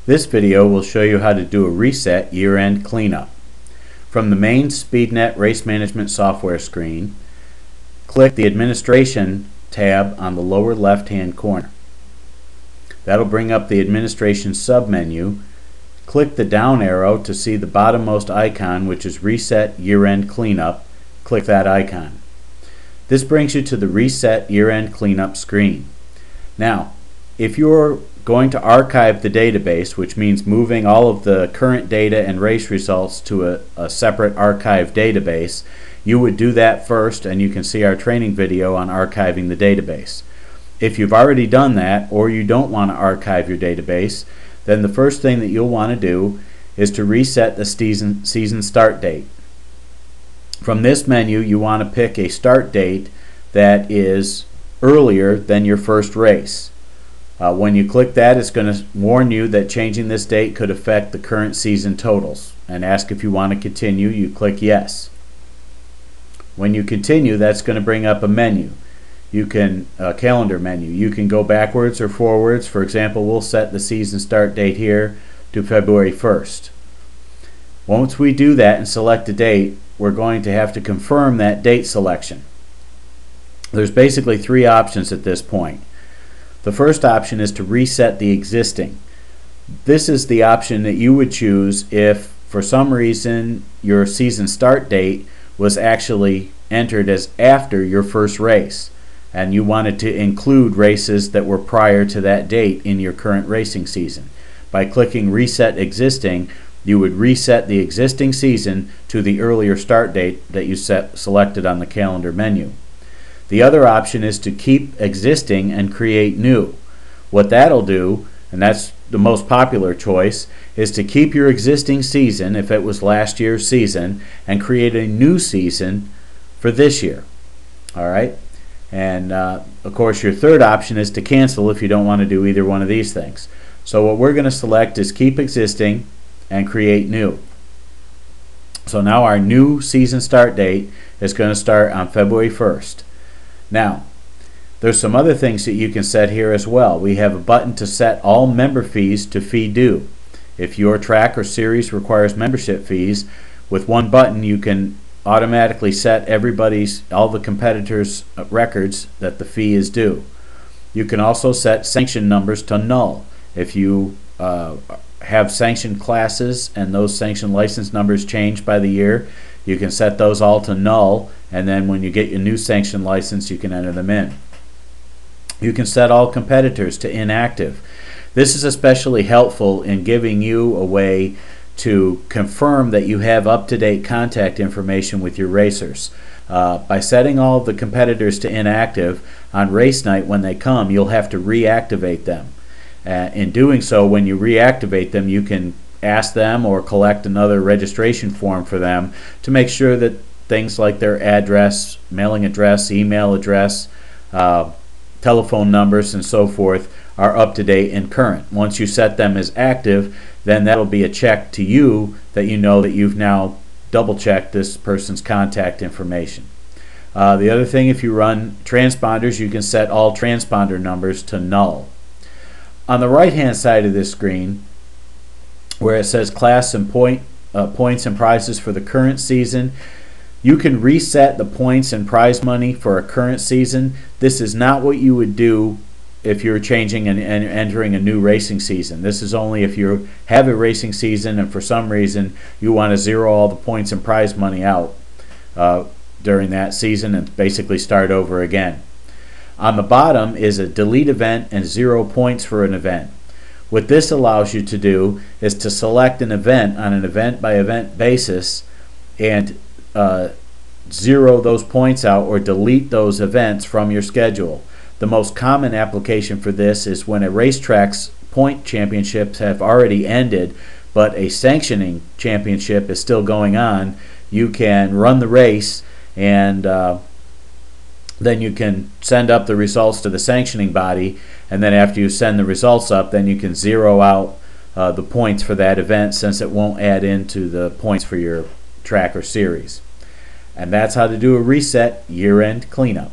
This video will show you how to do a reset year-end cleanup. From the main SpeedNet Race Management software screen, click the Administration tab on the lower left-hand corner. That'll bring up the Administration submenu. Click the down arrow to see the bottommost icon, which is Reset Year-End Cleanup. Click that icon. This brings you to the Reset Year-End Cleanup screen. Now, if you're going to archive the database, which means moving all of the current data and race results to a separate archive database, you would do that first, and you can see our training video on archiving the database. If you've already done that, or you don't want to archive your database, then the first thing that you'll want to do is to reset the season start date. From this menu, you want to pick a start date that is earlier than your first race. When you click that, it's going to warn you that changing this date could affect the current season totals and ask if you want to continue. You click yes. When you continue, that's going to bring up a menu. You can calendar menu. You can go backwards or forwards. For example, we'll set the season start date here to February 1st. Once we do that and select a date, we're going to have to confirm that date selection. There's basically three options at this point. The first option is to reset the existing. This is the option that you would choose if for some reason your season start date was actually entered as after your first race and you wanted to include races that were prior to that date in your current racing season. By clicking Reset Existing, you would reset the existing season to the earlier start date that you selected on the calendar menu. The other option is to keep existing and create new. What that'll do, and that's the most popular choice, is to keep your existing season, if it was last year's season, and create a new season for this year. Alright? And of course your third option is to cancel if you don't want to do either one of these things. So what we're going to select is keep existing and create new. So now our new season start date is going to start on February 1st. Now, there's some other things that you can set here as well. We have a button to set all member fees to fee due. If your track or series requires membership fees, with one button you can automatically set all the competitors' records that the fee is due. You can also set sanction numbers to null. If you have sanctioned classes and those sanction license numbers change by the year, you can set those all to null, and then when you get your new sanction license you can enter them in. You can set all competitors to inactive. This is especially helpful in giving you a way to confirm that you have up-to-date contact information with your racers. By setting all of the competitors to inactive, on race night when they come you'll have to reactivate them. In doing so, when you reactivate them, you can ask them or collect another registration form for them to make sure that things like their address, mailing address, email address, telephone numbers, and so forth are up to date and current. Once you set them as active, then that'll be a check to you that you know that you've now double checked this person's contact information. The other thing, if you run transponders, you can set all transponder numbers to null. On the right hand side of this screen, where it says class and points and prizes for the current season, you can reset the points and prize money for a current season. This is not what you would do if you're changing and entering a new racing season. This is only if you have a racing season and for some reason you want to zero all the points and prize money out during that season and basically start over again. On the bottom is a delete event and 0 points for an event. What this allows you to do is to select an event on an event by event basis and zero those points out or delete those events from your schedule. The most common application for this is when a racetrack's point championships have already ended but a sanctioning championship is still going on. You can run the race and then you can send up the results to the sanctioning body, and then after you send the results up, then you can zero out the points for that event, since it won't add into the points for your track or series. And that's how to do a reset year-end cleanup.